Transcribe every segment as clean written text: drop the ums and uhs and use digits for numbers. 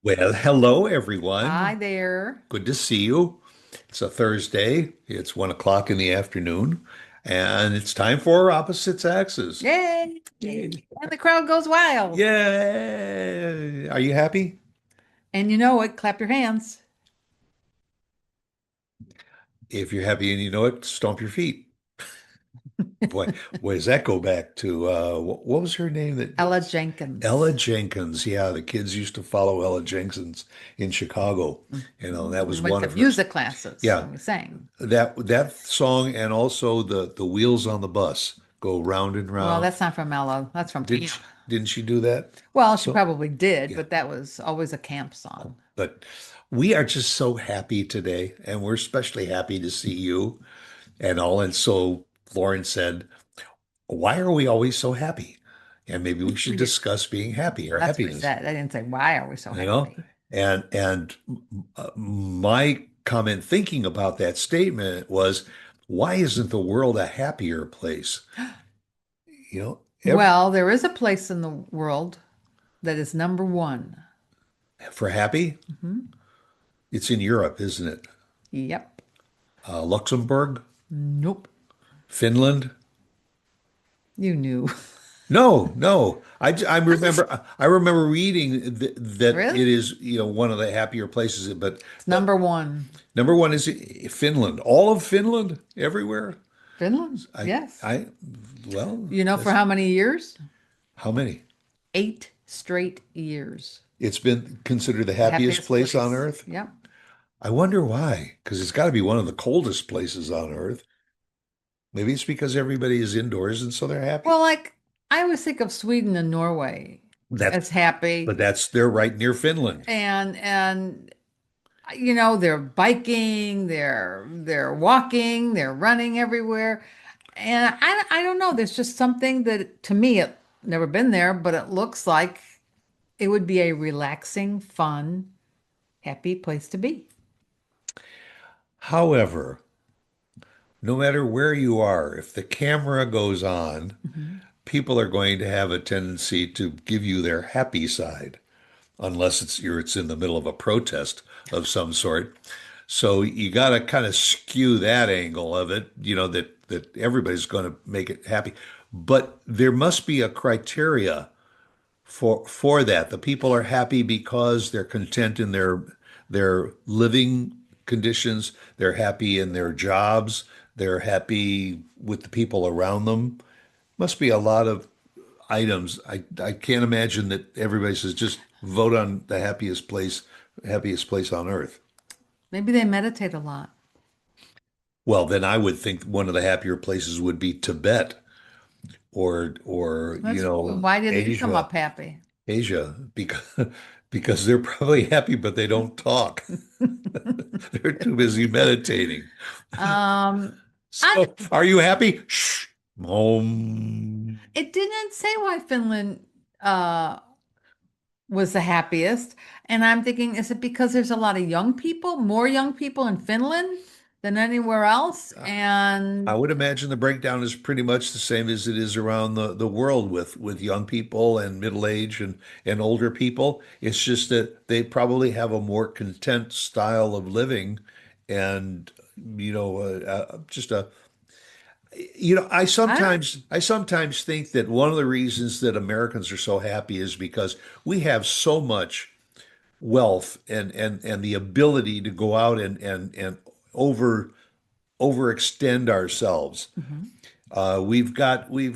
Well, hello everyone. Hi there. Good to see you. It's a Thursday. It's 1 o'clock in the afternoon, and it's time for opposite Saxes. Yay. Yay. And the crowd goes wild. Yay! Are you happy? And you know what? Clap your hands. If you're happy and you know it, stomp your feet. Boy, boy, does that go back to what was her name? That Ella Ella Jenkins. Jenkins. Yeah, the kids used to follow Ella Jenkins in Chicago. That We was went one to of hers. music classes Yeah, and we sang. that song and also the wheels on the bus go round and Well, round. that's not from Ella. That's from Didn't camp. she, didn't she do that? Well, she So probably did, yeah, but that was always a camp song. but we are just so happy today, and we're especially happy to see you and all. And so Lauren said, "Why are we always so happy?" And maybe we should We did. discuss being happy or That's what we happiness, said. I didn't say, why are we so you know? happy? And my comment thinking about that statement was, why isn't the world a happier place? You know, Well, there is a place in the world that is number one. for happy, Mhm. it's in Europe, isn't it? Yep. Luxembourg, Nope. Finland. You knew. No, no. I remember reading that Really? it is, one of the happier places, but It's number one. number one is Finland. All of Finland, everywhere. Finland. I Yes. I well, You know for that's how many years? how many? 8 straight years. It's been considered the The happiest happiest place on place. earth. Yep. I wonder why, because it's got to be one of the coldest places on earth. Maybe it's because everybody is indoors and so they're happy. Well, like I always think of Sweden and Norway That's as happy but they're right near Finland. and they're biking, they're walking, they're running everywhere. And I don't know, there's just something that to me it never been there, but it looks like it would be a relaxing, fun, happy place to be. However, no matter where you are, if the camera goes on, Mhm. people are going to have a tendency to give you their happy side, unless it's in the middle of a protest of some sort. So you got to kind of skew that angle of it, that everybody's going to make it happy. But there must be a criteria for that. The people are happy because they're content in their living conditions, they're happy in their jobs, they're happy with the people around them. Must be a lot of items. I can't imagine that everybody says just vote on the happiest place on earth. Maybe they meditate a lot. Well, then I would think one of the happier places would be Tibet or That's why did you come Asia. up happy? Asia because they're probably happy, but they don't talk. They're too busy meditating. Um, I, So, are you happy? Shh. Om. it didn't say why Finland uh was the happiest. And I'm thinking, is it because there's a lot of young people, more young people in Finland than anywhere else? I And would imagine the breakdown is pretty much the same as it is around the world with young people and middle age and older people. It's just that they probably have a more content style of living and just a I don't, I sometimes think that one of the reasons that Americans are so happy is because we have so much wealth and the ability to go out and over overextend ourselves. Mhm. We've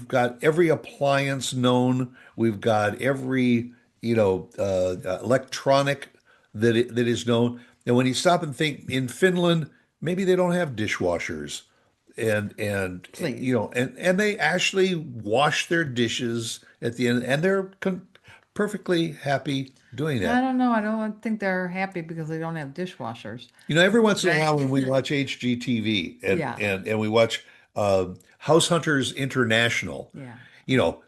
got every appliance known. We've got every electronic that is known. And when you stop and think, in Finland, maybe they don't have dishwashers, and Please. and they actually wash their dishes at the end, and they're perfectly happy doing I that. don't know. I don't think they're happy because they don't have dishwashers. Every once in a Right. while when we watch HGTV and Yeah. and and we watch House Hunters International, Yeah.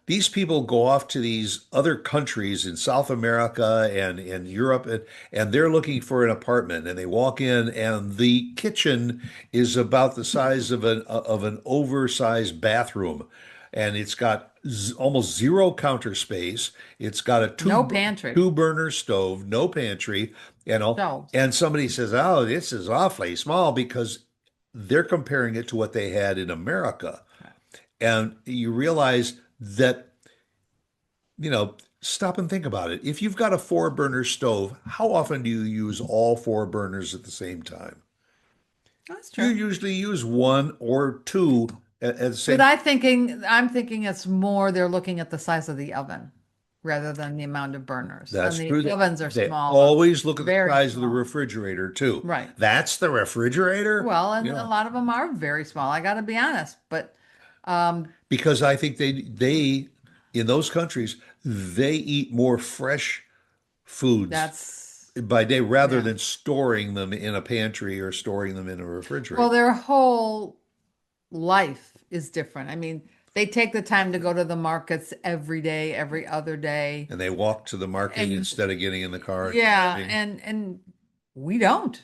these people go off to these other countries in South America and Europe, and they're looking for an apartment, and they walk in, and the kitchen is about the size of an oversized bathroom. and it's got almost zero counter space. It's got a No pantry. two burner stove, no pantry, and all. Shelves. And somebody says, "Oh, this is awfully small," because they're comparing it to what they had in America. And you realize that, stop and think about it. If you've got a four burner stove, how often do you use all four burners at the same time? That's You true. usually use one or two at the But same. I'm thinking it's more they're looking at the size of the oven rather than the amount of burners. And That's the true. ovens are They small, always look at the very size of the small. refrigerator too. Right. That's the refrigerator? Well, and a Yeah. lot of them are very small. I got to be honest, but um, Because I think they in those countries, they eat more fresh foods that's by day rather yeah. than storing them in a pantry or storing them in a Well, refrigerator. their whole life is different. I mean, they take the time to go to the markets every day, every other day, And they walk to the market and instead of getting in the car and yeah, driving. and we don't.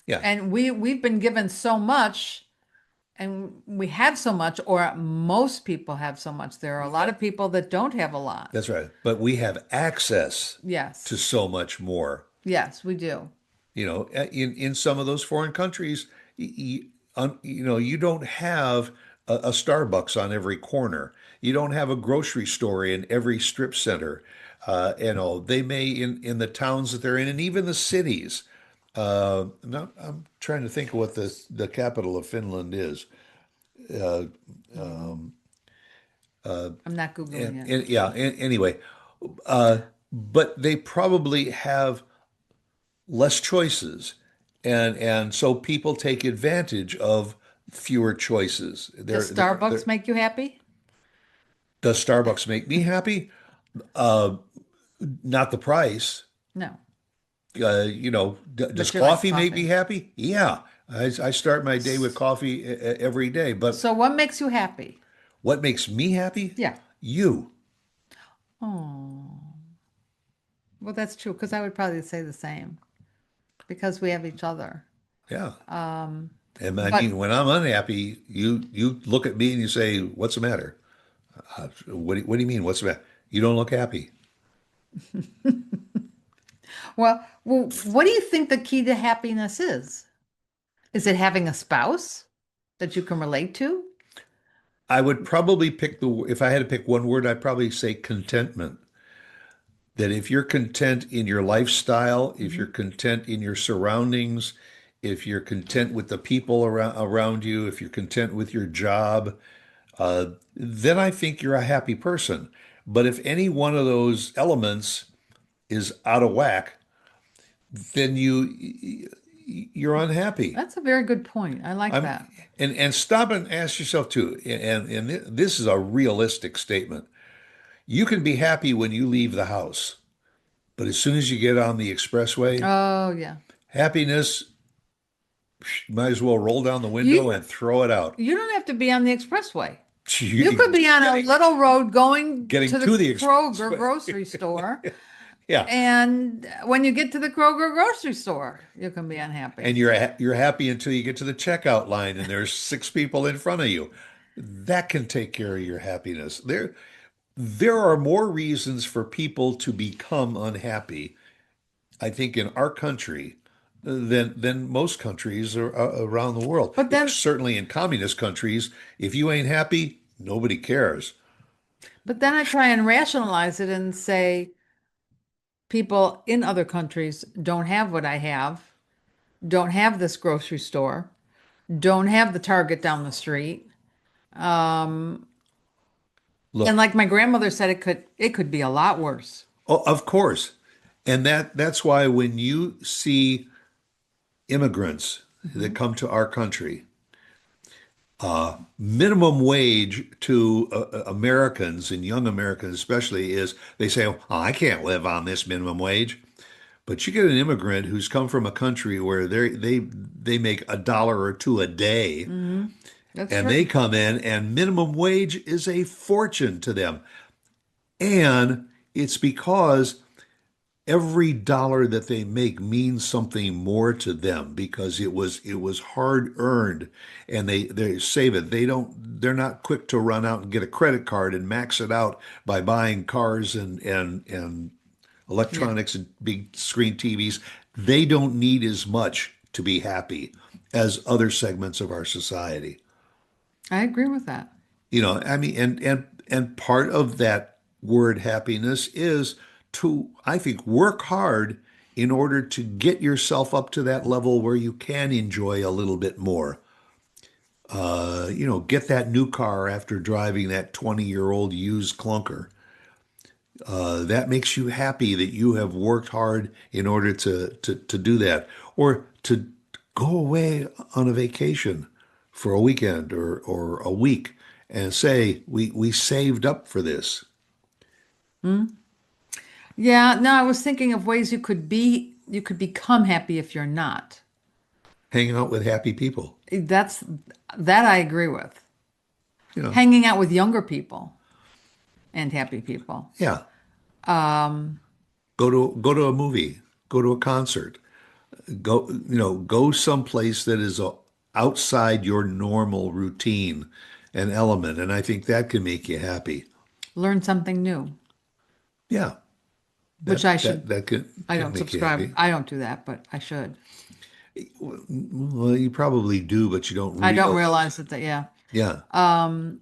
Yeah, And we've been given so much and we have so much, or most people have so much. There are a lot of people that don't have a lot. that's right. But we have access to Yes. so much more. Yes, we do. In some of those foreign countries, you don't have a Starbucks on every corner. You don't have a grocery store in every strip center. They may in the towns that they're in, and even the cities. I'm trying to think of what the capital of Finland is. Uh, Mhm. I'm not Googling it. Anyway, uh, but they probably have less choices, and so people take advantage of fewer choices. Does Starbucks make you happy? Does Starbucks make me happy? Uh, Not the price. No, Does but you like coffee make me coffee. happy? Yeah, I start my day with S- coffee every day. But So what makes you happy? what makes me happy? Yeah. You. Oh, well, that's true because I would probably say the same because we have each other. Yeah. Um, And I but mean, when I'm unhappy, you look at me and you say, "What's the matter?" What do you mean? What's the matter? You don't look happy. well, what do you think the key to happiness is? Is it having a spouse that you can relate to? I would probably if I had to pick one word, I'd probably say contentment. That if you're content in your lifestyle, if you're Mhm. content in your surroundings, if you're content with the people around you, if you're content with your job, then I think you're a happy person. But if any one of those elements is out of whack, then you're unhappy. That's a very good point. I like I'm that. and stop and ask yourself too, and this is a realistic statement. You can be happy when you leave the house, but as soon as you get on the expressway, Oh, yeah. happiness, you might as well roll down the window You and throw it out. you don't have to be on the expressway. You You could be on a getting little road going getting to the to the Kroger expressway. grocery store, Yeah, and when you get to the Kroger grocery store, you can be unhappy. and you're happy until you get to the checkout line and there's six people in front of you. That can take care of your happiness. There are more reasons for people to become unhappy, I think, in our country than most countries around the world. But then Certainly in communist countries, if you ain't happy, nobody cares. but then I try and rationalize it and say people in other countries don't have what I have, don't have this grocery store, don't have the Target down the street. Um, and Look, like my grandmother said, it could be a lot worse. oh, of course, and that's why when you see immigrants that Mhm. come to our country, minimum wage to Americans and young Americans especially is they say, "Oh, I can't live on this minimum wage." But you get an immigrant who's come from a country where they make a dollar or two a day, Mhm. That's and they true. come in and minimum wage is a fortune to them. And it's because every dollar that they make means something more to them because it was hard earned and they save it. They're not quick to run out and get a credit card and max it out by buying cars and Yeah, electronics and big screen TVs. They don't need as much to be happy as other segments of our society. I agree with that. I mean, and part of that word happiness is to, I think, work hard in order to get yourself up to that level where you can enjoy a little bit more. Get that new car after driving that 20-year-old used clunker. That makes you happy that you have worked hard in order to do that, or to go away on a vacation for a weekend or a week and say, we saved up for this. Hmm? Yeah, no, I was thinking of ways you could become happy if you're not. Hanging out with happy people. That's that I agree with. You know, Hanging out with younger people and happy people. yeah. Um, Go to a movie, go to a concert, go someplace that is outside your normal routine and element, and I think that can make you happy. learn something new, Yeah. which That that that I can don't make you subscribe. happy. I don't do that, but I should. Well, you probably do, but you don't I don't realize. realize that, yeah. Yeah. Um,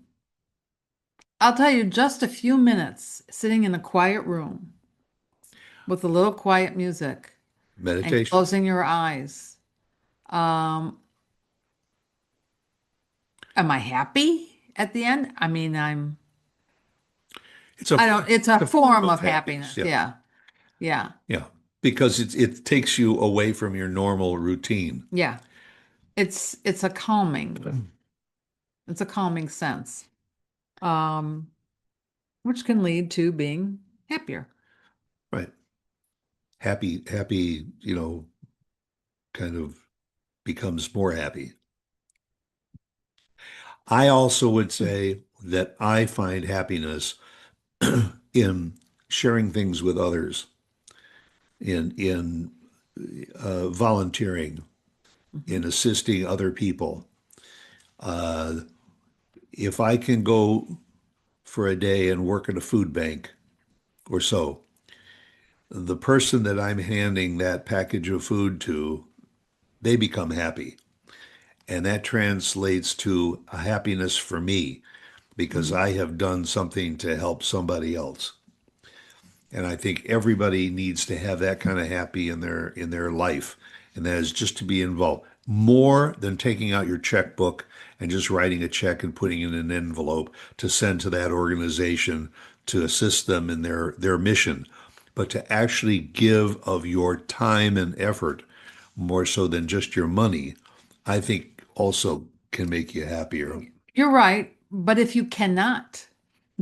I'll tell you, just a few minutes sitting in a quiet room with a little quiet music and Meditation. closing your eyes. Um, am I happy at the end? I mean, It's a I don't, it's a it's a form form of of happiness. happiness. Yeah. Yeah. Yeah. Yeah. Because it takes you away from your normal routine. Yeah. It's a it's a calming sense. Um, which can lead to being happier. Right. Happy, kind of becomes more happy. I also would say that I find happiness in sharing things with others, in volunteering, Mhm. in assisting other people. Uh, if I can go for a day and work at a food bank or so, the person that I'm handing that package of food to, they become happy. And that translates to a happiness for me because Mhm. I have done something to help somebody else. And I think everybody needs to have that kind of happy in their life. And that is just to be involved more than taking out your checkbook and just writing a check and putting it in an envelope to send to that organization to assist them in their mission, but to actually give of your time and effort more so than just your money, I think also can make you happier. You're right, but if you cannot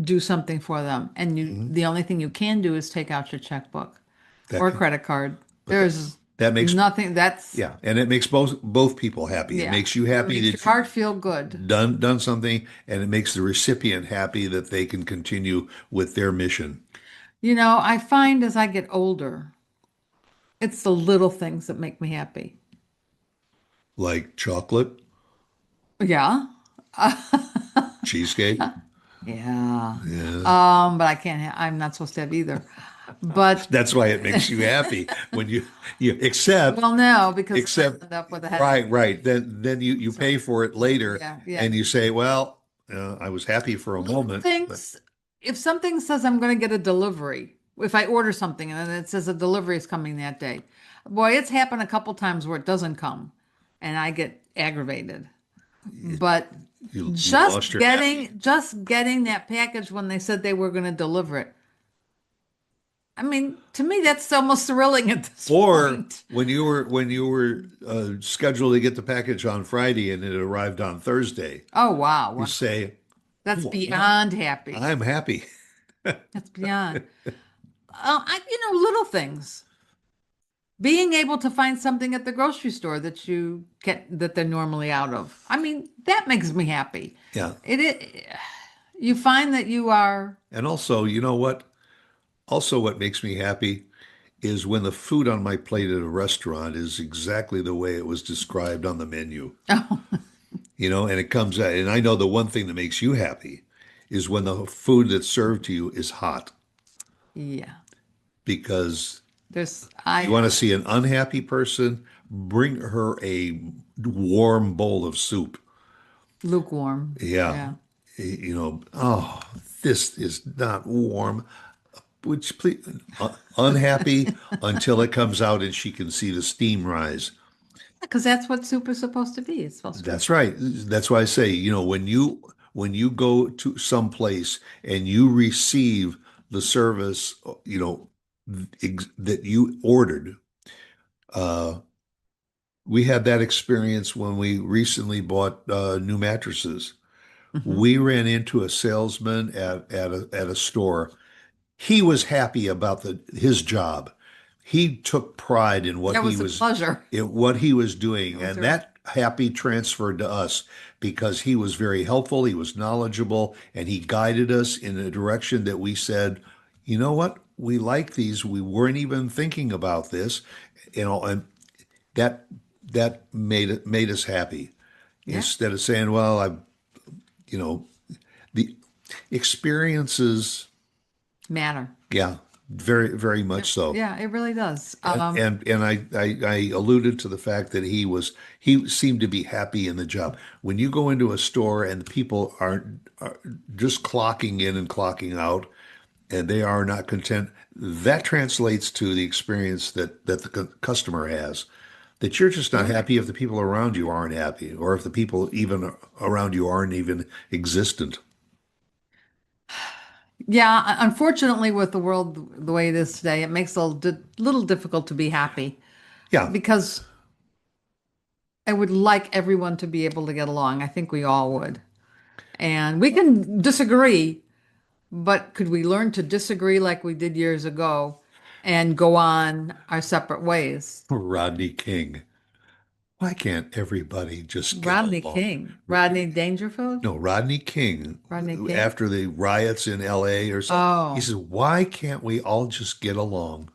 do something for them and Mhm. the only thing you can do is take out your checkbook That or can, credit card, but there's that makes nothing that's Yeah, and it makes both people happy. It yeah, makes you it happy makes your that you've heart feel good. done something, and it makes the recipient happy that they can continue with their mission, I find as I get older, it's the little things that make me happy. like chocolate, Yeah. cheesecake. Yeah. Yeah, But I can't I'm not supposed to have either. But that's why it makes you happy when you accept well, no, because then except I end up with a headache. right. Then you So, pay for it later, yeah, yeah. and you say, well, I was happy for a Little moment, but things, if something says I'm going to get a delivery, if I order something and then it says a delivery is coming that day, boy, it's happened a couple times where it doesn't come and I get aggravated. you, But you lost your happy. just getting that package when they said they were going to deliver it. I mean, to me, that's almost thrilling at this Or point. when you were scheduled to get the package on Friday and it arrived on Thursday, Oh, wow. you Wow. say, That's "Well, beyond happy. I'm happy." That's beyond. Little things. Being able to find something at the grocery store that they're normally out of. I mean, that makes me happy. Yeah. It you find that you are And also, you know what? Also, what makes me happy is when the food on my plate at a restaurant is exactly the way it was described on the menu. Oh, And it comes out. And I know the one thing that makes you happy is when the food that's served to you is hot, yeah. because There's you want to see an unhappy person, bring her a warm bowl of soup. lukewarm. Yeah. Yeah. Oh, this is not warm. Would you please, unhappy until it comes out and she can see the steam rise. Because that's what soup is supposed to be. It's supposed to be. That's right. That's why I say, when you go to some place and you receive the service, that you ordered. Uh, we had that experience when we recently bought new mattresses. Hmm. We ran into a salesman at a store. He was happy about his job. He took pride in That was a pleasure. what he was It doing, was and a that happy transferred to us because he was very helpful, he was knowledgeable, and he guided us in a direction that we said, you know what, we like these. We weren't even thinking about this, and that made us happy. yeah, Instead of saying, well, you know, the experiences, matter. yeah, very, very much so. Yeah, it really does. And I alluded to the fact that he seemed to be happy in the job. When you go into a store and people are just clocking in and clocking out, and they are not content, that translates to the experience that the customer has. That you're just not Yeah. happy if the people around you aren't happy, or if the people even around you aren't even existent. Yeah, unfortunately, with the world the way it is today, it makes it a little difficult to be happy Yeah, because I would like everyone to be able to get along. I think we all would. And we can disagree, but could we learn to disagree like we did years ago and go on our separate ways? Rodney King. Why can't everybody just get Rodney along? King, Rodney Dangerfield, No, Rodney King, Rodney King. after the riots in LA or something, he Oh, says, why can't we all just get along?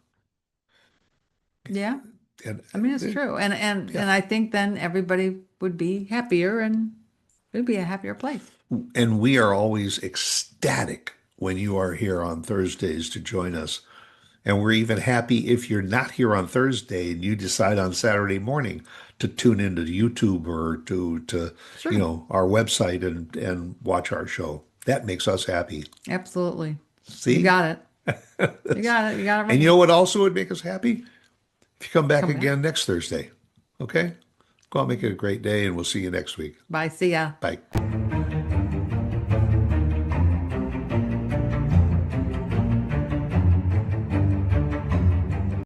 yeah. And I mean, it's true. yeah, And I think then everybody would be happier and it'd be a happier place. and we are always ecstatic when you are here on Thursdays to join us. And we're even happy if you're not here on Thursday and you decide on Saturday morning to tune into YouTube or Sure. our website and watch our show. That makes us happy. Absolutely. You See? got it. You got it. You got it And you right. know what also would make us happy? If you come back Come back. again next Thursday. Okay? Go out, make it a great day, and we'll see you next week. Bye. See ya. Bye.